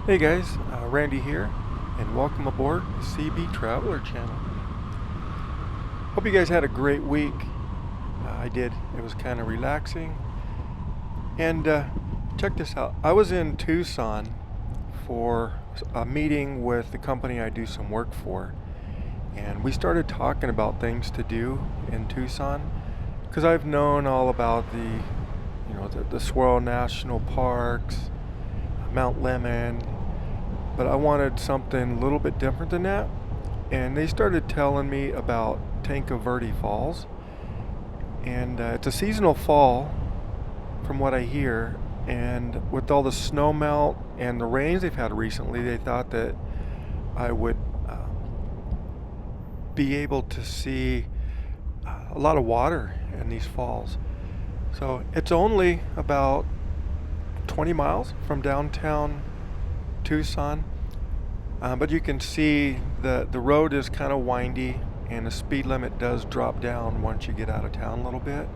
Hey guys, Randy here, and welcome aboard the Seabee Traveler channel. Hope you guys had a great week. I did. It was kind of relaxing. And check this out. I was in Tucson for a meeting with the company I do some work for, and we started talking about things to do in Tucson because I've known all about the Swirl National Parks, Mount Lemmon, but I wanted something a little bit different than that. And they started telling me about Tanque Verde Falls, and it's a seasonal fall, from what I hear. And with all the snow melt and the rains they've had recently, they thought that I would be able to see a lot of water in these falls. So it's only about 20 miles from downtown Tucson. But you can see the road is kind of windy, and the speed limit does drop down once you get out of town a little bit.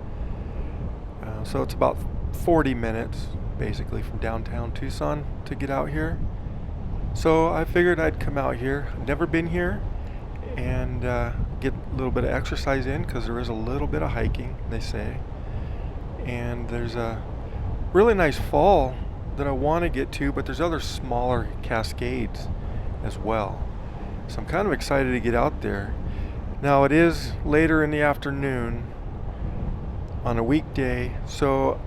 So it's about 40 minutes basically from downtown Tucson to get out here. So I figured I'd come out here. I've never been here, and get a little bit of exercise in because there is a little bit of hiking, they say. And there's a really nice fall that I want to get to, but there's other smaller cascades as well. So I'm kind of excited to get out there. Now it is later in the afternoon on a weekday, so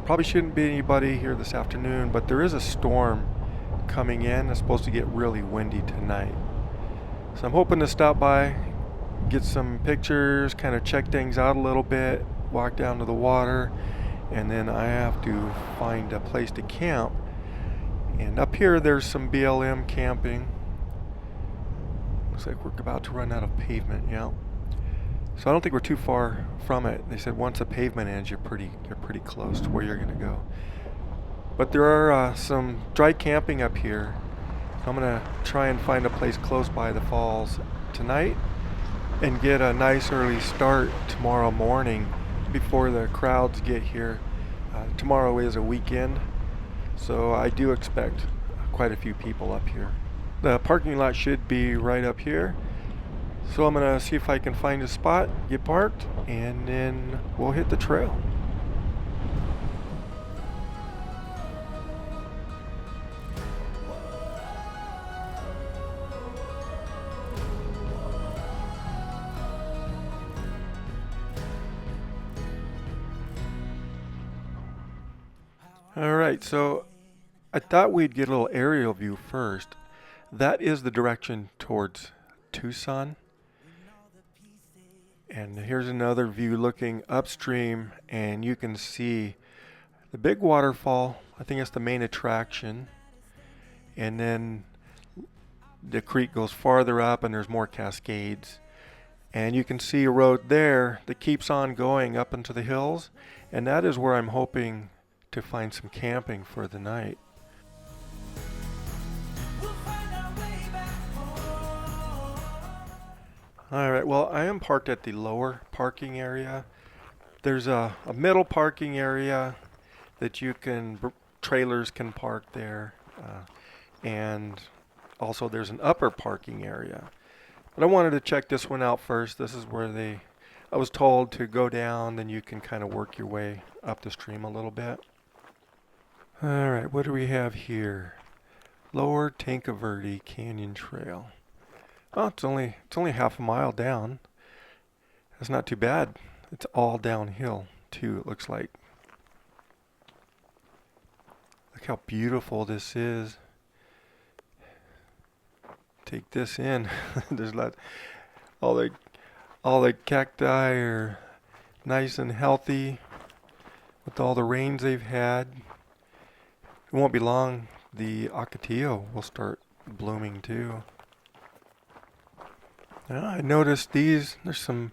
probably shouldn't be anybody here this afternoon, but there is a storm coming in. It's supposed to get really windy tonight. So I'm hoping to stop by, get some pictures, kind of check things out a little bit, walk down to the water, and then I have to find a place to camp. And up here there's some BLM camping. Looks like we're about to run out of pavement, yeah. So I don't think we're too far from it. They said once the pavement ends, you're pretty close to where you're gonna go. But there are some dry camping up here. So I'm gonna try and find a place close by the falls tonight and get a nice early start tomorrow morning before the crowds get here. Tomorrow is a weekend, so I do expect quite a few people up here. The parking lot should be right up here. So I'm gonna see if I can find a spot, get parked, and then we'll hit the trail. Alright, so I thought we'd get a little aerial view first. That is the direction towards Tucson. And here's another view looking upstream, and you can see the big waterfall. I think it's the main attraction. And then the creek goes farther up, and there's more cascades. And you can see a road there that keeps on going up into the hills. And that is where I'm hoping to find some camping for the night. Alright, well, I am parked at the lower parking area. There's a middle parking area that trailers can park there. And also there's an upper parking area. But I wanted to check this one out first. This is where I was told to go down, then you can kind of work your way up the stream a little bit. Alright, what do we have here? Lower Tanque Verde Canyon Trail. Oh, it's only half a mile down. That's not too bad. It's all downhill too, it looks like. Look how beautiful this is. Take this in. There's all the cacti are nice and healthy with all the rains they've had. It won't be long, the ocotillo will start blooming too. I noticed there's some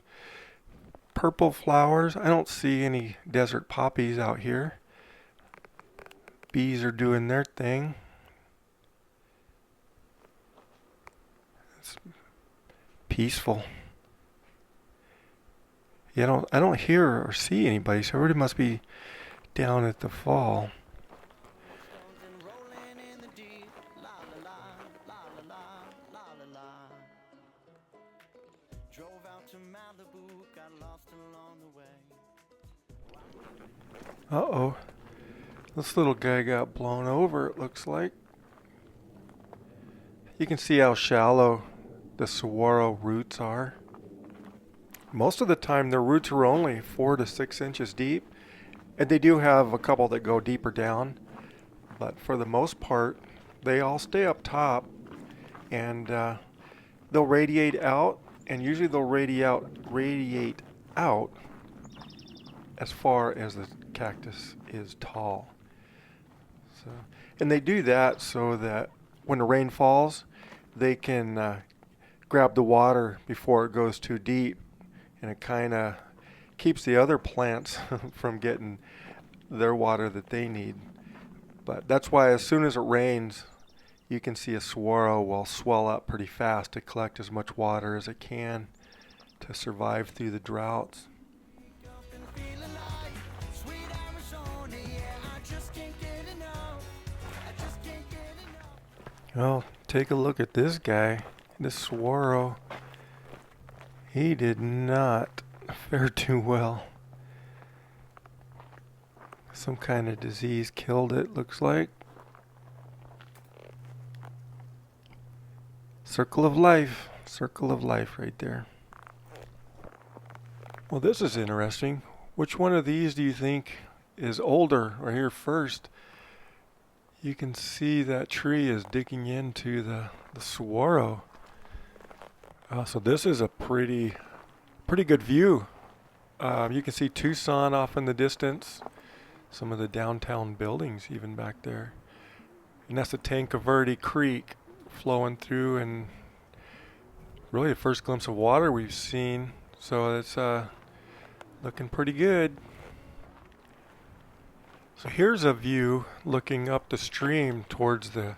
purple flowers. I don't see any desert poppies out here. Bees are doing their thing. It's peaceful. Yeah, I don't hear or see anybody, so everybody must be down at the fall. Uh-oh. This little guy got blown over, it looks like. You can see how shallow the saguaro roots are. Most of the time their roots are only 4 to 6 inches deep, and they do have a couple that go deeper down, but for the most part they all stay up top, and they'll radiate out, and usually they'll radiate out as far as the cactus is tall. So, and they do that so that when the rain falls, they can grab the water before it goes too deep, and it kind of keeps the other plants from getting their water that they need. But that's why as soon as it rains, you can see a saguaro will swell up pretty fast to collect as much water as it can to survive through the droughts. Well, take a look at this guy, this saguaro. He did not fare too well. Some kind of disease killed it, looks like. Circle of life right there. Well, this is interesting. Which one of these do you think is older? Right here first, you can see that tree is digging into the saguaro. So this is a pretty good view. You can see Tucson off in the distance. Some of the downtown buildings even back there. And that's the Tanque Verde Creek flowing through, and really the first glimpse of water we've seen. So it's looking pretty good. So here's a view looking up the stream towards the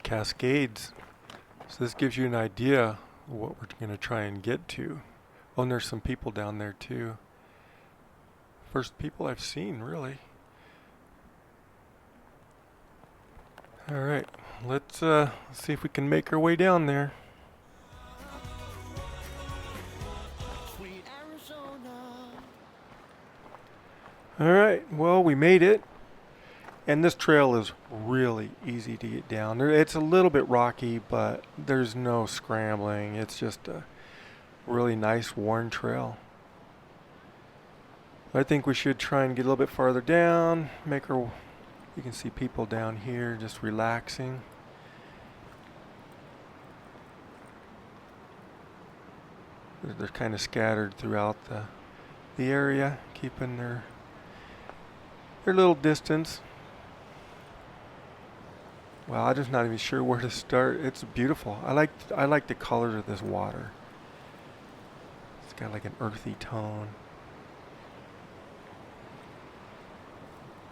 Cascades. So this gives you an idea of what we're going to try and get to. Oh, and there's some people down there too. First people I've seen, really. Alright, let's see if we can make our way down there. Alright, well, we made it. And this trail is really easy to get down. It's a little bit rocky, but there's no scrambling. It's just a really nice, worn trail. I think we should try and get a little bit farther down. You can see people down here just relaxing. They're kind of scattered throughout the area, keeping their little distance. Well, I'm just not even sure where to start. It's beautiful. I like the colors of this water. It's got like an earthy tone.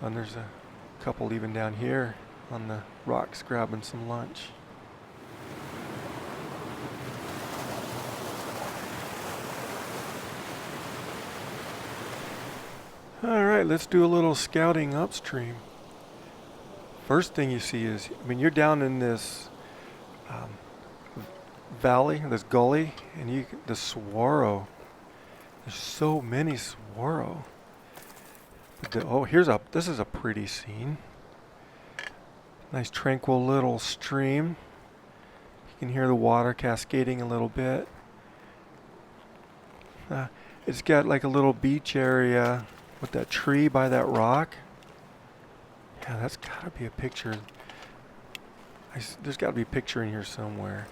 And there's a couple even down here on the rocks grabbing some lunch. Alright, let's do a little scouting upstream. First thing you see is, you're down in this valley, this gully, and the saguaro. There's so many saguaro. This is a pretty scene. Nice tranquil little stream. You can hear the water cascading a little bit. It's got like a little beach area with that tree by that rock. Yeah, that's gotta be a picture. There's gotta be a picture in here somewhere.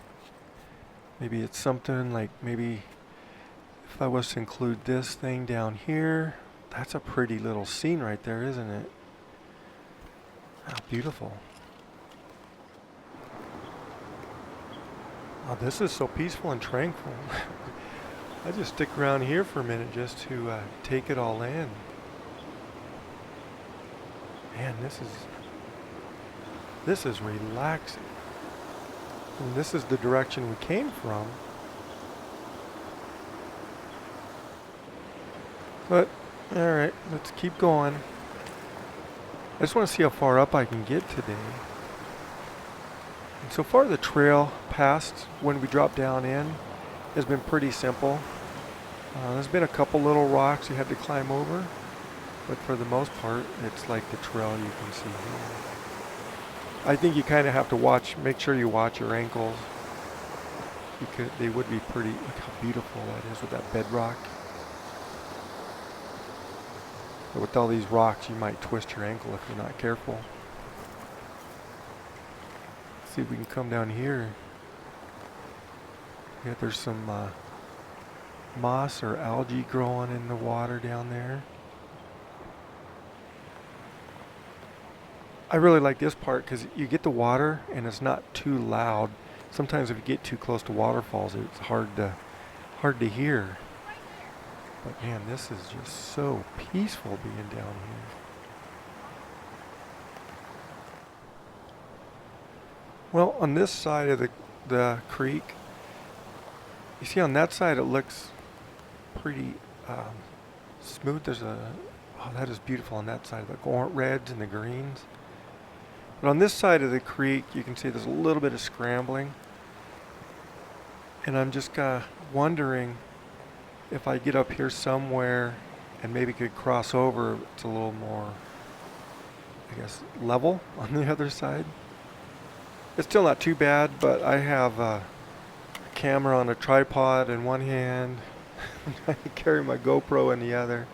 Maybe it's something like, maybe if I was to include this thing down here. That's a pretty little scene right there, isn't it? How beautiful. Oh, this is so peaceful and tranquil. I just stick around here for a minute just to take it all in. Man, this is relaxing. And this is the direction we came from. But, alright, let's keep going. I just want to see how far up I can get today. And so far the trail past when we drop down in has been pretty simple. There's been a couple little rocks you had to climb over, but for the most part, it's like the trail you can see here. I think you kind of have to make sure you watch your ankles, because they would be pretty. Look how beautiful that is with that bedrock. But with all these rocks, you might twist your ankle if you're not careful. Let's see if we can come down here. Yeah, there's some moss or algae growing in the water down there. I really like this part because you get the water and it's not too loud. Sometimes if you get too close to waterfalls, it's hard to hear. But man, this is just so peaceful being down here. Well, on this side of the creek, you see on that side it looks pretty smooth. Oh, that is beautiful on that side, the reds and the greens. But on this side of the creek, you can see there's a little bit of scrambling. And I'm just kind of wondering if I get up here somewhere and maybe could cross over, it's a little more, I guess, level on the other side. It's still not too bad, but I have a camera on a tripod in one hand. I carry my GoPro in the other.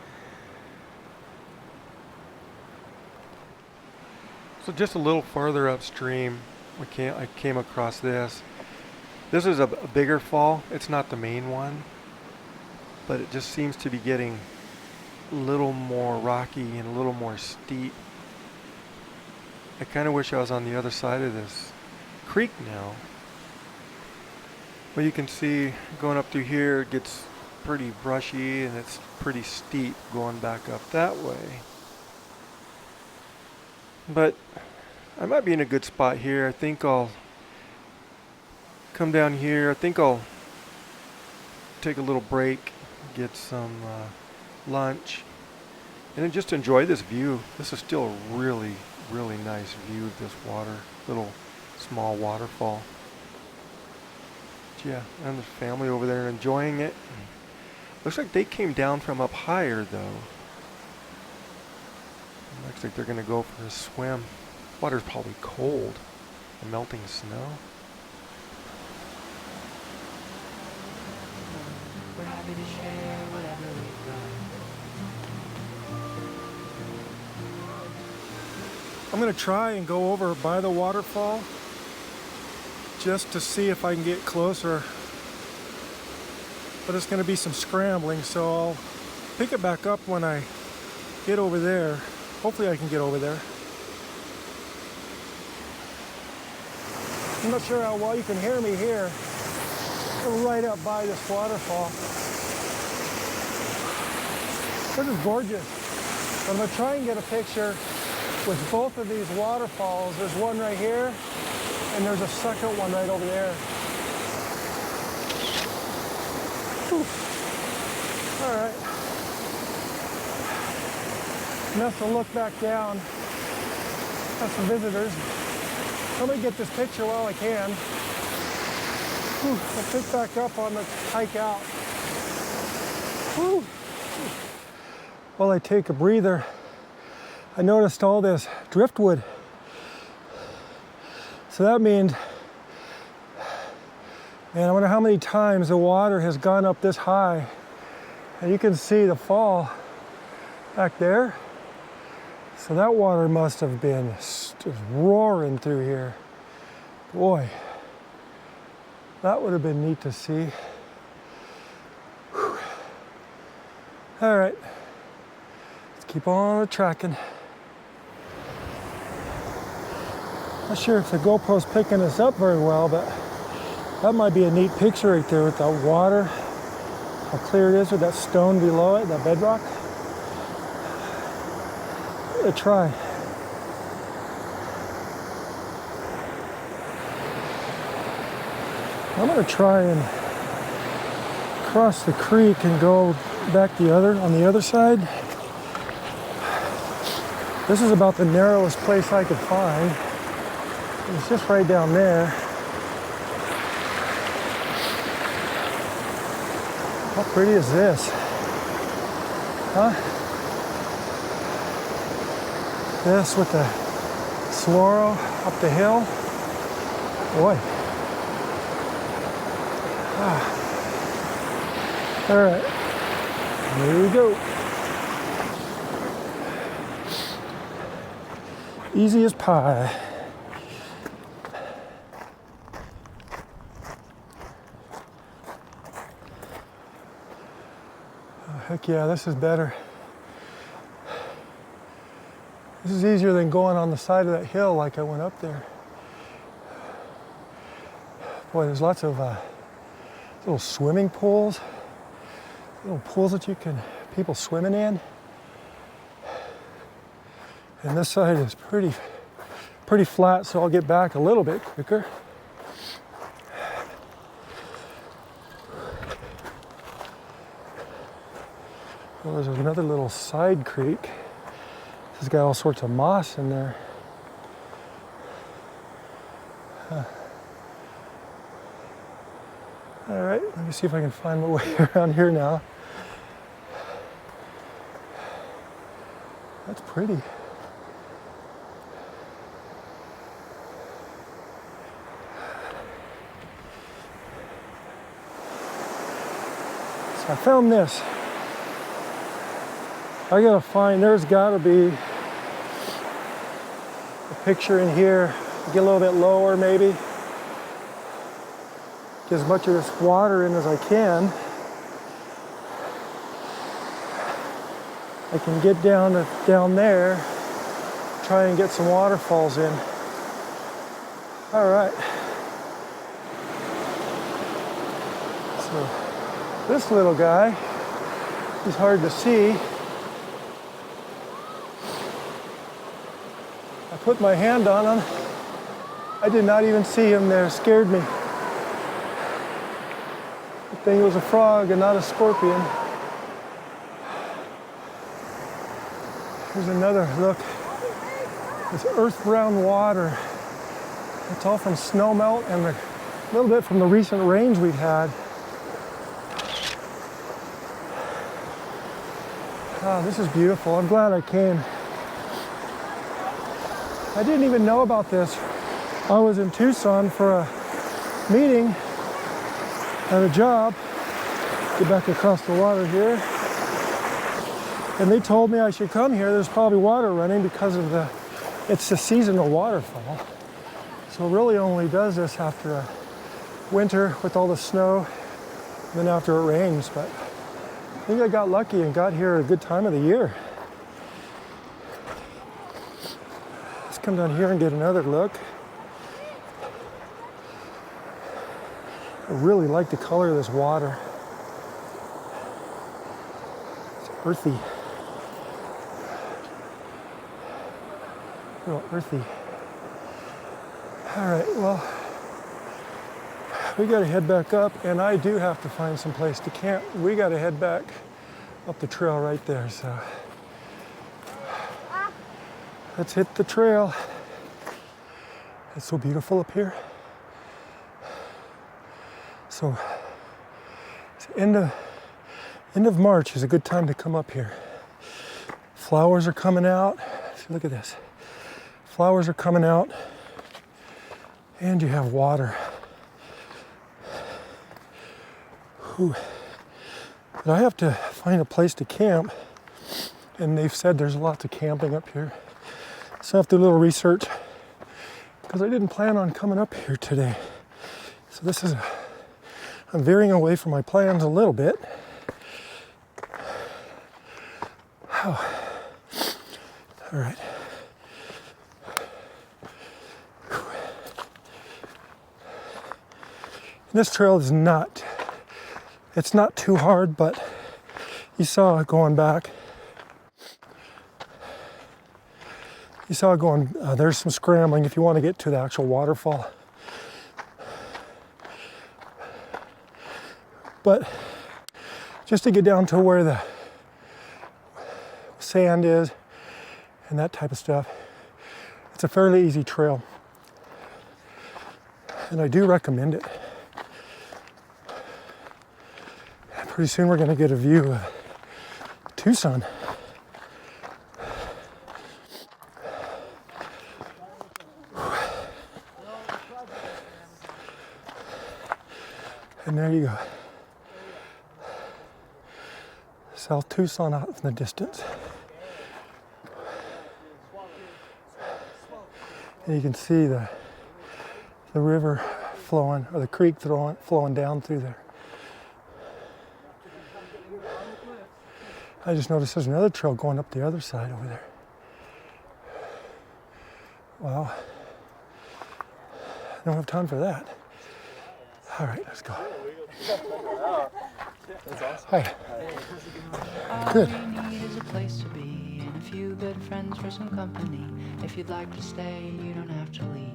So just a little farther upstream, I came across this. This is a bigger fall. It's not the main one, but it just seems to be getting a little more rocky and a little more steep. I kind of wish I was on the other side of this creek now. Well, you can see going up through here, it gets pretty brushy and it's pretty steep going back up that way. But I might be in a good spot here. I think I'll come down here. I think I'll take a little break, get some lunch, and then just enjoy this view. This is still a really, really nice view of this little small waterfall. But yeah, and the family over there enjoying it. Looks like they came down from up higher though. Looks like they're gonna go for a swim. Water's probably cold and melting snow. We're happy to share whatever we've done. I'm going to try and go over by the waterfall just to see if I can get closer. But it's going to be some scrambling, so I'll pick it back up when I get over there. Hopefully I can get over there. I'm not sure how well you can hear me here. We're right up by this waterfall. This is gorgeous. But I'm going to try and get a picture with both of these waterfalls. There's one right here, and there's a second one right over there. Whew. All right. Enough to look back down. Got some visitors. Let me get this picture while I can. Whew. I'll pick back up on the hike out. Whew. While I take a breather, I noticed all this driftwood. So that means, man, I wonder how many times the water has gone up this high. And you can see the fall back there. So that water must have been just roaring through here. Boy, that would have been neat to see. Whew. All right, let's keep on tracking. Not sure if the GoPro's picking this up very well, but that might be a neat picture right there with that water. How clear it is with that stone below it, that bedrock. I'm gonna try. I'm gonna try and cross the creek and go back on the other side. This is about the narrowest place I could find. It's just right down there. How pretty is this? Huh? This with the saguaro up the hill. Boy. Ah. All right, here we go. Easy as pie. Oh, heck yeah, this is better. This is easier than going on the side of that hill like I went up there. Boy, there's lots of little swimming pools, little pools that people swimming in. And this side is pretty flat, so I'll get back a little bit quicker. Well, there's another little side creek. This has got all sorts of moss in there. Huh. All right, let me see if I can find my way around here now. That's pretty. So I found this. I gotta find, there's gotta be a picture in here. Get a little bit lower maybe. Get as much of this water in as I can. I can get down there, try and get some waterfalls in. All right. So this little guy, he's hard to see. I put my hand on him. I did not even see him there, it scared me. The thing was a frog and not a scorpion. Here's another look. This earth brown water. It's all from snowmelt and a little bit from the recent rains we've had. Oh, this is beautiful. I'm glad I came. I didn't even know about this. I was in Tucson for a meeting at a job. Get back across the water here. And they told me I should come here. There's probably water running because of it's a seasonal waterfall. So it really only does this after a winter with all the snow, and then after it rains. But I think I got lucky and got here at a good time of the year. Let's come down here and get another look. I really like the color of this water. It's earthy. Real earthy. All right, well, we gotta head back up, and I do have to find some place to camp. We gotta head back up the trail right there, so let's hit the trail. It's so beautiful up here. So it's end of March is a good time to come up here. Flowers are coming out. See, look at this. Flowers are coming out, and you have water. Whew. But I have to find a place to camp, and they've said there's lots of camping up here. So I have to do a little research, because I didn't plan on coming up here today. So this is, I'm veering away from my plans a little bit. Oh. All right. This trail is not, it's not too hard, but you saw it going back. You saw it going, there's some scrambling if you want to get to the actual waterfall. But just to get down to where the sand is and that type of stuff, it's a fairly easy trail. And I do recommend it. Pretty soon we're gonna get a view of Tucson. And there you go. South Tucson out in the distance. And you can see the river flowing, or the creek flowing down through there. I just noticed there's another trail going up the other side over there. Wow. I don't have time for that. All right, let's go. That's awesome. Hi. All Good. you need is a place to be and a few good friends for some company. If you'd like to stay, you don't have to leave.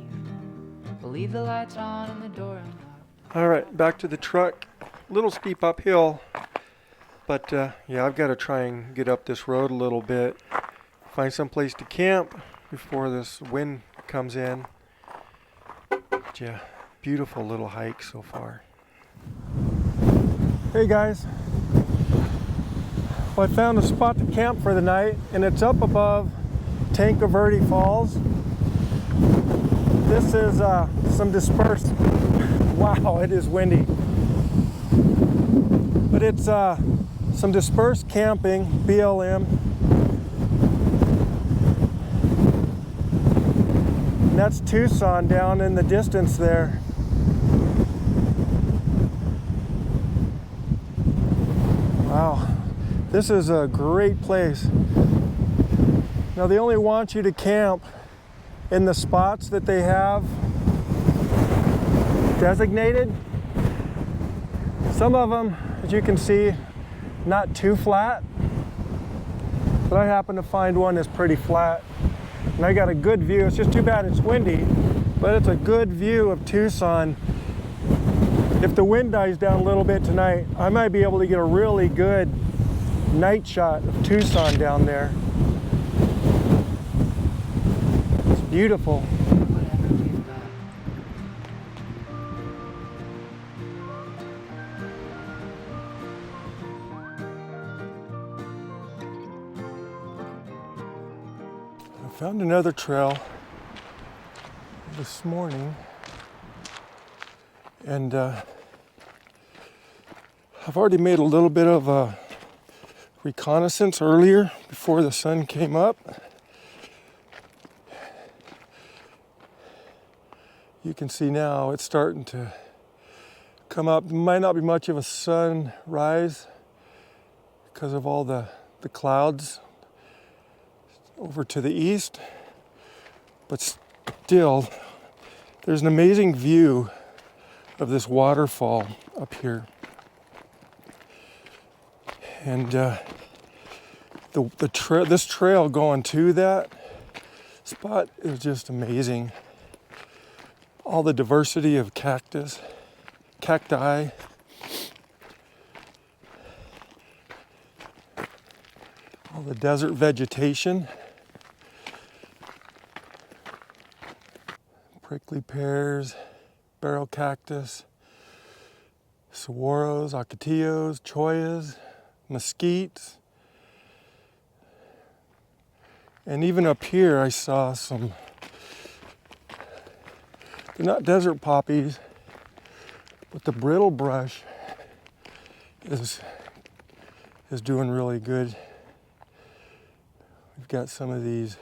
We'll leave the lights on and the door unlocked. All right, back to the truck. A little steep uphill, but yeah, I've got to try and get up this road a little bit. Find some place to camp before this wind comes in. But yeah, beautiful little hike so far. Hey guys. Well, I found a spot to camp for the night, and it's up above Tanque Verde Falls. This is some dispersed, wow, it is windy. But it's some dispersed camping, BLM. And that's Tucson down in the distance there. Wow, this is a great place. Now they only want you to camp in the spots that they have designated. Some of them, as you can see, not too flat, but I happen to find one that's pretty flat. And I got a good view. It's just too bad it's windy, but it's a good view of Tucson. If the wind dies down a little bit tonight, I might be able to get a really good night shot of Tucson down there. It's beautiful. Whatever we've got. I found another trail this morning, and I've already made a little bit of a reconnaissance earlier before the sun came up. You can see now it's starting to come up. Might not be much of a sunrise because of all the clouds over to the east, but still there's an amazing view of this waterfall up here. And this trail going to that spot is just amazing. All the diversity of cacti. All the desert vegetation. Prickly pears, barrel cactus, saguaros, ocotillos, choyas, mesquites. And even up here I saw some, they're not desert poppies, but the brittle brush is doing really good. We've got some of these,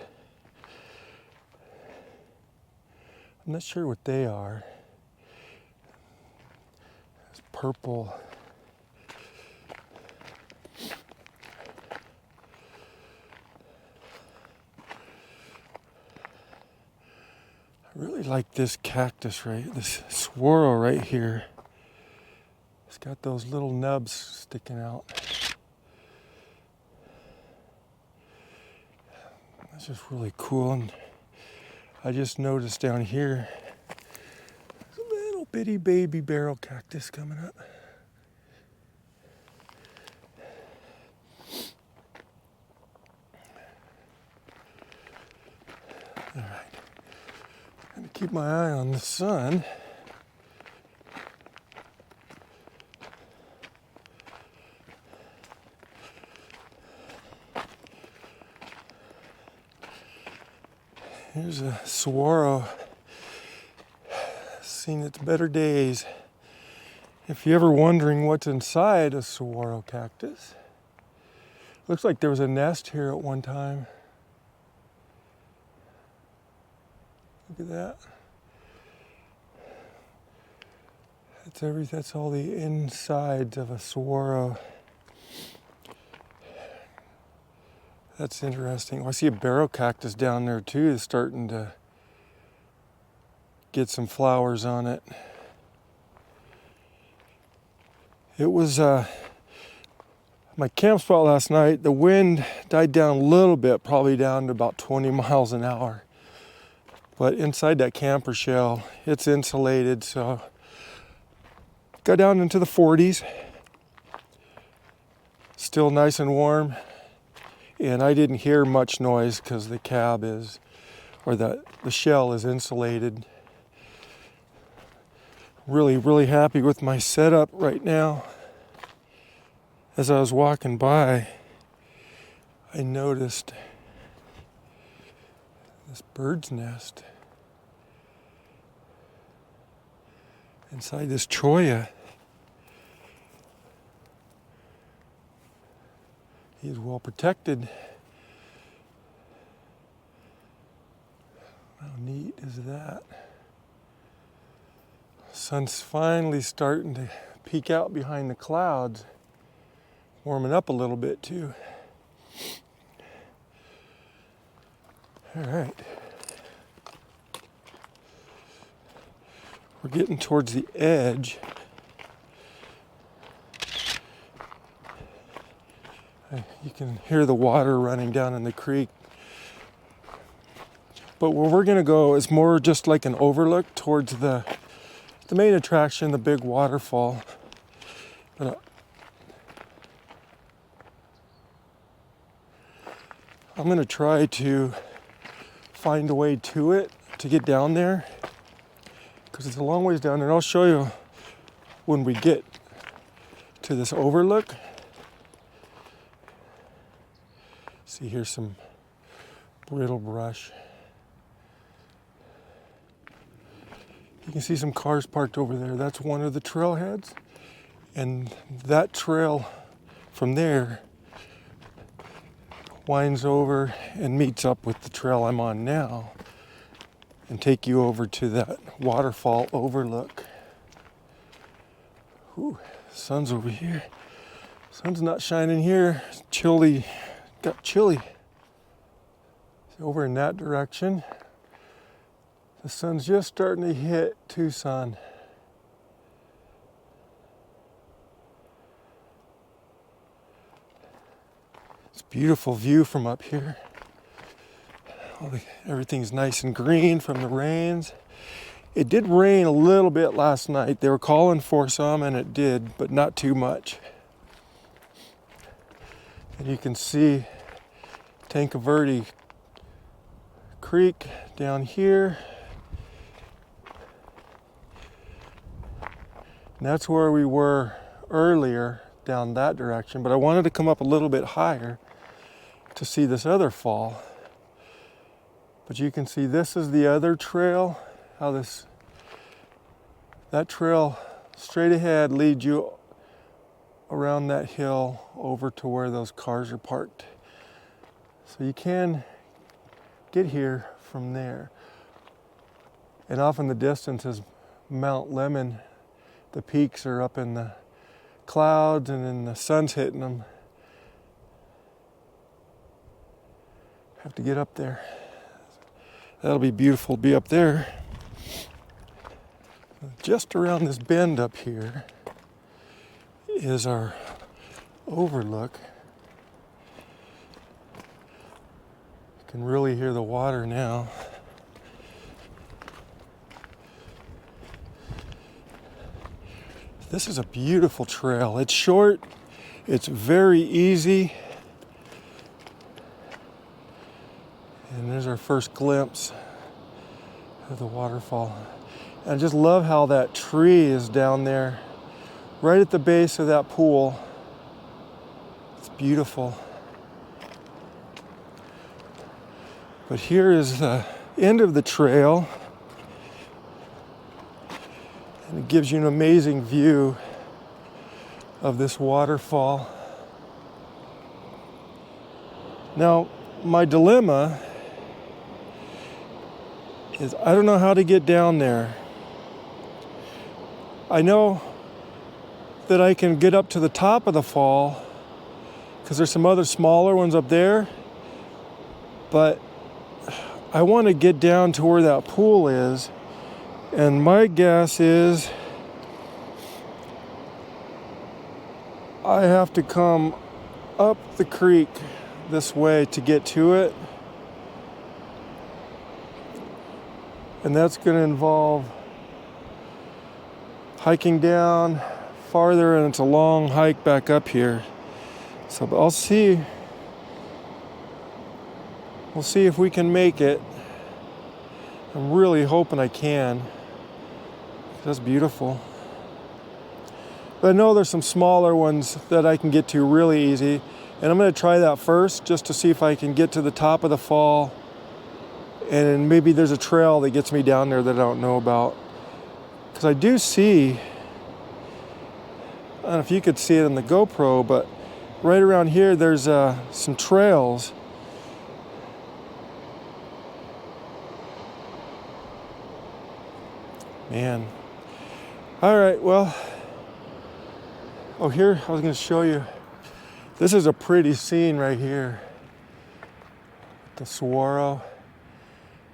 I'm not sure what they are. It's purple. I really like this cactus this swirl right here. It's got those little nubs sticking out. That's just really cool. And I just noticed down here, there's a little bitty baby barrel cactus coming up. All right, I'm gonna keep my eye on the sun. Here's a saguaro. Seen its better days. If you're ever wondering what's inside a saguaro cactus, looks like there was a nest here at one time. Look at that. That's all the insides of a saguaro. That's interesting. Oh, I see a barrel cactus down there too, is starting to get some flowers on it. It was my camp spot last night. The wind died down a little bit, probably down to about 20 miles an hour. But inside that camper shell, it's insulated, so got down into the 40s. Still nice and warm. And I didn't hear much noise because the cab is, or the shell is insulated. Really, really happy with my setup right now. As I was walking by, I noticed this bird's nest inside this cholla. He's well protected. How neat is that? Sun's finally starting to peek out behind the clouds, warming up a little bit too. All right. We're getting towards the edge. You can hear the water running down in the creek. But where we're gonna go is more just like an overlook towards the main attraction, the big waterfall. But I'm gonna try to find a way to it to get down there, because it's a long ways down there. And I'll show you when we get to this overlook. See, here's some brittle brush. You can see some cars parked over there. That's one of the trailheads. And that trail from there winds over and meets up with the trail I'm on now and take you over to that waterfall overlook. Ooh, sun's over here. Sun's not shining here. It's chilly. Got chilly. Over in that direction, the sun's just starting to hit Tucson. It's a beautiful view from up here. Everything's nice and green from the rains. It did rain a little bit last night. They were calling for some, and it did, but not too much. And you can see Tanque Verde Creek down here. And that's where we were earlier, down that direction. But I wanted to come up a little bit higher to see this other fall. But you can see this is the other trail. How that trail straight ahead leads you around that hill over to where those cars are parked. So you can get here from there. And off in the distance is Mount Lemon. The peaks are up in the clouds, and then the sun's hitting them. Have to get up there. That'll be beautiful to be up there. Just around this bend up here is our overlook. You can really hear the water now. This is a beautiful trail. It's short, it's very easy. And there's our first glimpse of the waterfall. And I just love how that tree is down there, right at the base of that pool. It's beautiful. But here is the end of the trail. And it gives you an amazing view of this waterfall. Now, my dilemma is I don't know how to get down there. I know that I can get up to the top of the fall because there's some other smaller ones up there, but I want to get down to where that pool is, and my guess is I have to come up the creek this way to get to it, and that's going to involve hiking down farther, and it's a long hike back up here. So I'll see. We'll see if we can make it. I'm really hoping I can. That's beautiful. But I know there's some smaller ones that I can get to really easy, and I'm going to try that first just to see if I can get to the top of the fall, and maybe there's a trail that gets me down there that I don't know about. Because I do see, I don't know if you could see it in the GoPro, but right around here there's some trails. Man. All right, well, oh, here, I was going to show you. This is a pretty scene right here. The saguaro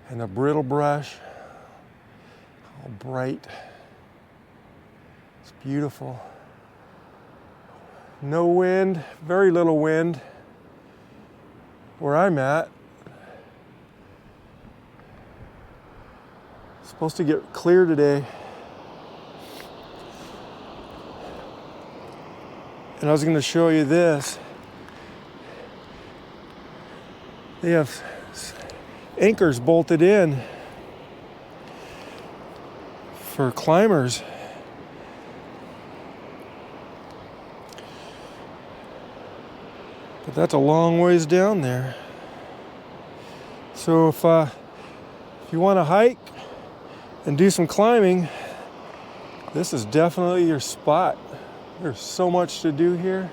and the brittle brush, all bright. It's beautiful. No wind, very little wind where I'm at. It's supposed to get clear today. And I was going to show you this. They have anchors bolted in for climbers. But that's a long ways down there. So if you want to hike and do some climbing, this is definitely your spot. There's so much to do here.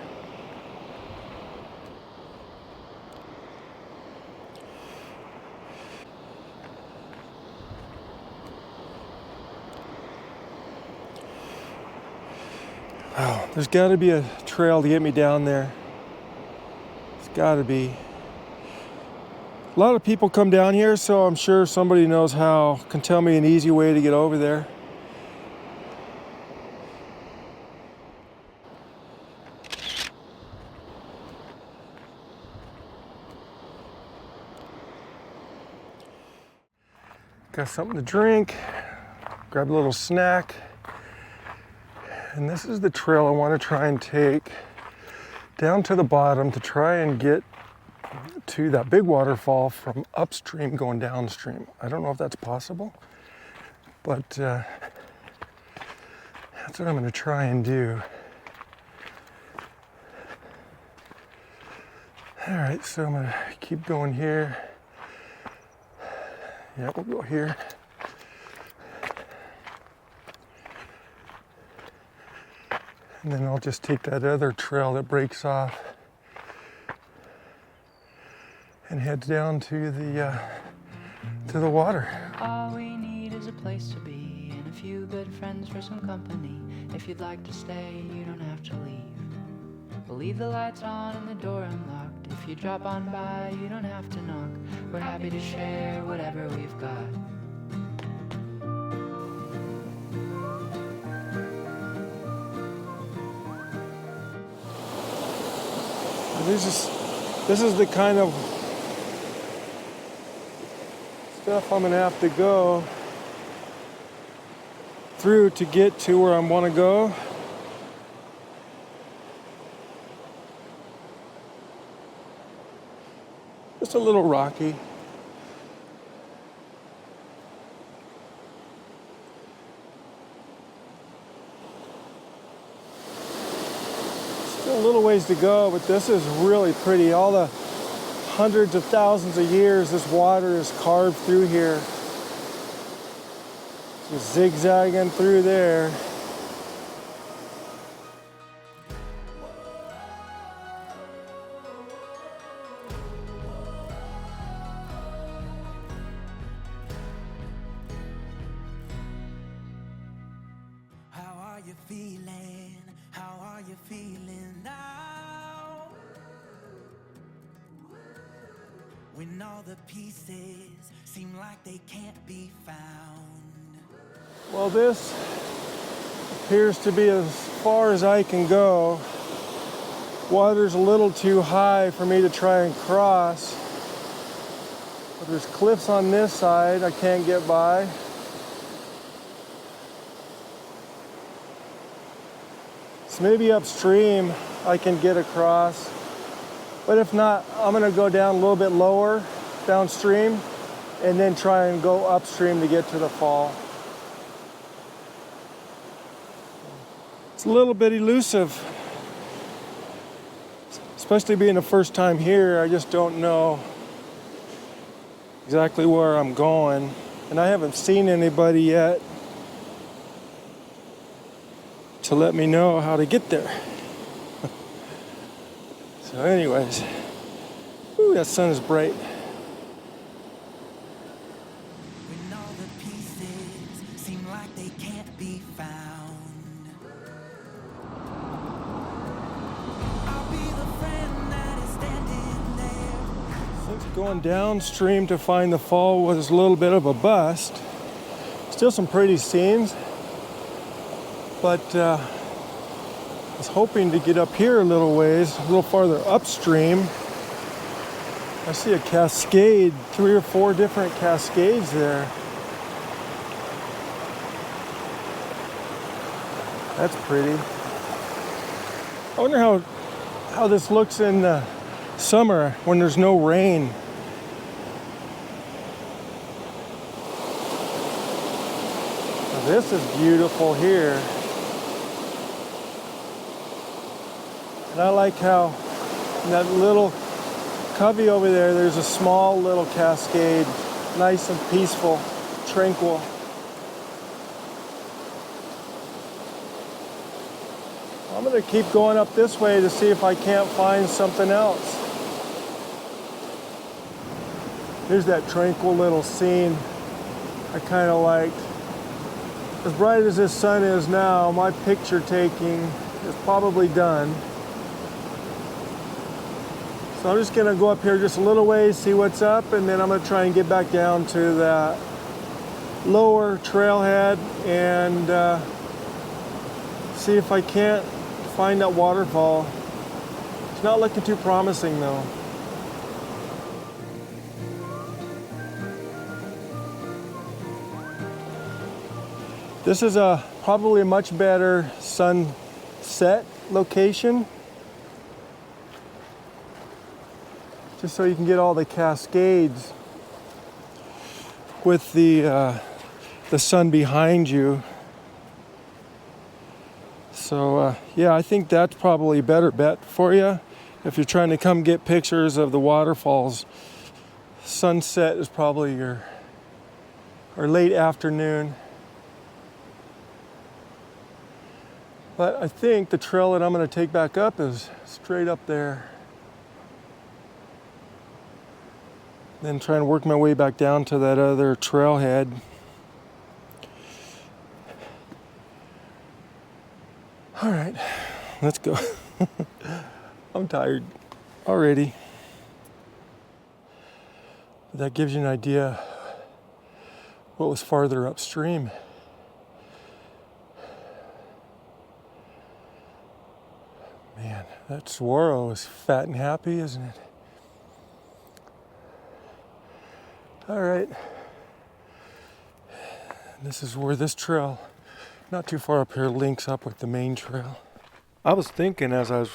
Oh, there's got to be a trail to get me down there. It's got to be. A lot of people come down here, so I'm sure somebody knows how, can tell me an easy way to get over there. Got something to drink, grab a little snack. And this is the trail I want to try and take down to the bottom to try and get to that big waterfall from upstream going downstream. I don't know if that's possible, but that's what I'm going to try and do. All right, so I'm going to keep going here. Yeah, we'll go here. And then I'll just take that other trail that breaks off and head down to the water. All we need is a place to be and a few good friends for some company. If you'd like to stay, you don't have to leave. We'll leave the lights on and the door unlocked. If you drop on by, you don't have to knock. We're happy to share whatever we've got. This is the kind of stuff I'm gonna have to go through to get to where I want to go. Just a little rocky. Still a little ways to go, but this is really pretty. All the hundreds of thousands of years, this water is carved through here. Just zigzagging through there. How are you feeling? How are you feeling now? When all the pieces seem like they can't be found. Well, this appears to be as far as I can go. Water's a little too high for me to try and cross. But there's cliffs on this side I can't get by. So maybe upstream I can get across. But if not, I'm gonna go down a little bit lower downstream and then try and go upstream to get to the fall. It's a little bit elusive, especially being the first time here. I just don't know exactly where I'm going, and I haven't seen anybody yet to let me know how to get there. So anyways, ooh, that sun is bright. When all the pieces seem like they can't be found. I'll be the friend that is standing there. Since going downstream to find the fall was a little bit of a bust, still some pretty scenes, but I was hoping to get up here a little ways, a little farther upstream. I see a cascade, 3 or 4 different cascades there. That's pretty. I wonder how this looks in the summer when there's no rain. Now this is beautiful here. And I like how in that little covey over there, there's a small little cascade, nice and peaceful, tranquil. I'm gonna keep going up this way to see if I can't find something else. Here's that tranquil little scene I kind of liked. As bright as this sun is now, my picture taking is probably done. So I'm just gonna go up here just a little ways, see what's up, and then I'm gonna try and get back down to that lower trailhead and see if I can't find that waterfall. It's not looking too promising though. This is probably a much better sunset location. Just so you can get all the cascades with the sun behind you. So yeah, I think that's probably a better bet for you if you're trying to come get pictures of the waterfalls. Sunset is probably your or late afternoon. But I think the trail that I'm going to take back up is straight up there. Then try and work my way back down to that other trailhead. All right, let's go. I'm tired already. But that gives you an idea what was farther upstream. Man, that saguaro is fat and happy, isn't it? All right. This is where this trail, not too far up here, links up with the main trail. I was thinking as I was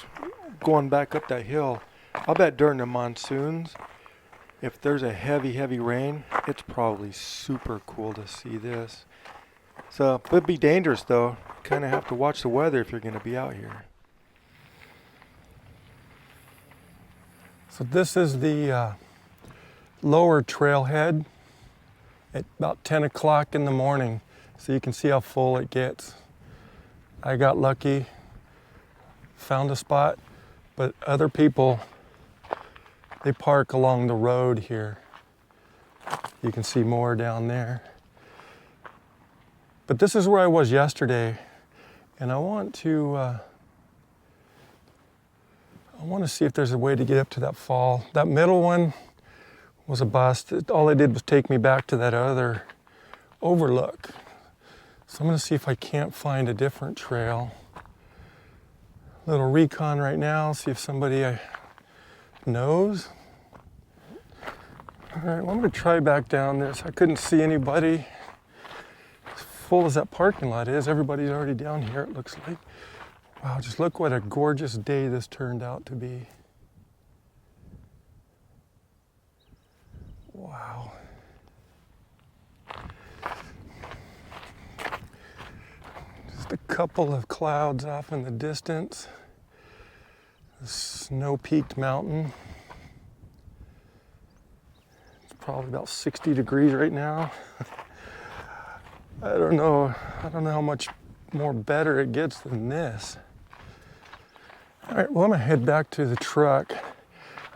going back up that hill, I'll bet during the monsoons, if there's a heavy, heavy rain, it's probably super cool to see this. So it would be dangerous though. Kind of have to watch the weather if you're going to be out here. So this is the lower trailhead at about 10 o'clock in the morning. So you can see how full it gets. I got lucky, found a spot, but other people, they park along the road here. You can see more down there. But this is where I was yesterday, and I want to see if there's a way to get up to that fall. That middle one was a bust. All it did was take me back to that other overlook. So I'm gonna see if I can't find a different trail. Little recon right now, see if somebody knows. All right, well, I'm gonna try back down this. I couldn't see anybody. As full as that parking lot is, everybody's already down here, it looks like. Wow, just look what a gorgeous day this turned out to be. Wow. Just a couple of clouds off in the distance. The snow-peaked mountain. It's probably about 60 degrees right now. I don't know how much more better it gets than this. All right, well, I'm gonna head back to the truck.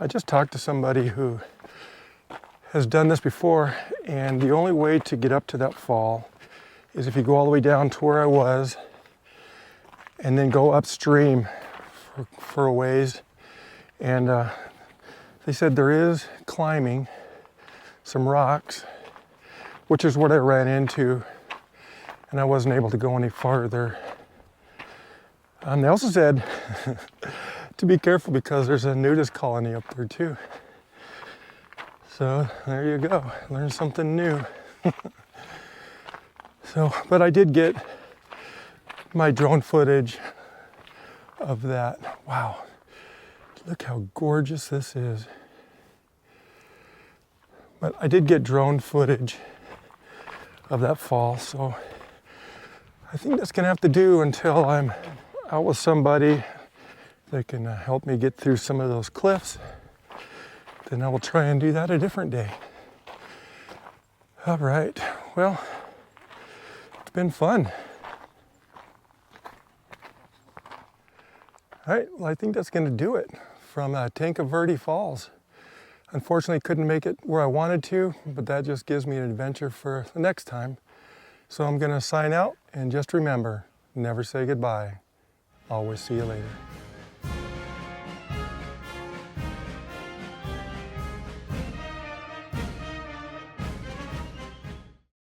I just talked to somebody who has done this before, and the only way to get up to that fall is if you go all the way down to where I was and then go upstream for a ways. And they said there is climbing some rocks, which is what I ran into, and I wasn't able to go any farther. They also said to be careful because there's a nudist colony up there too. So there you go, learn something new. But I did get my drone footage of that. Wow, look how gorgeous this is. But I did get drone footage of that fall, so I think that's gonna have to do until I'm out with somebody that can help me get through some of those cliffs. Then I will try and do that a different day. All right, well, it's been fun. All right, well, I think that's gonna do it from Tanque Verde Falls. Unfortunately, couldn't make it where I wanted to, but that just gives me an adventure for the next time. So I'm gonna sign out, and just remember, never say goodbye. Always see you later.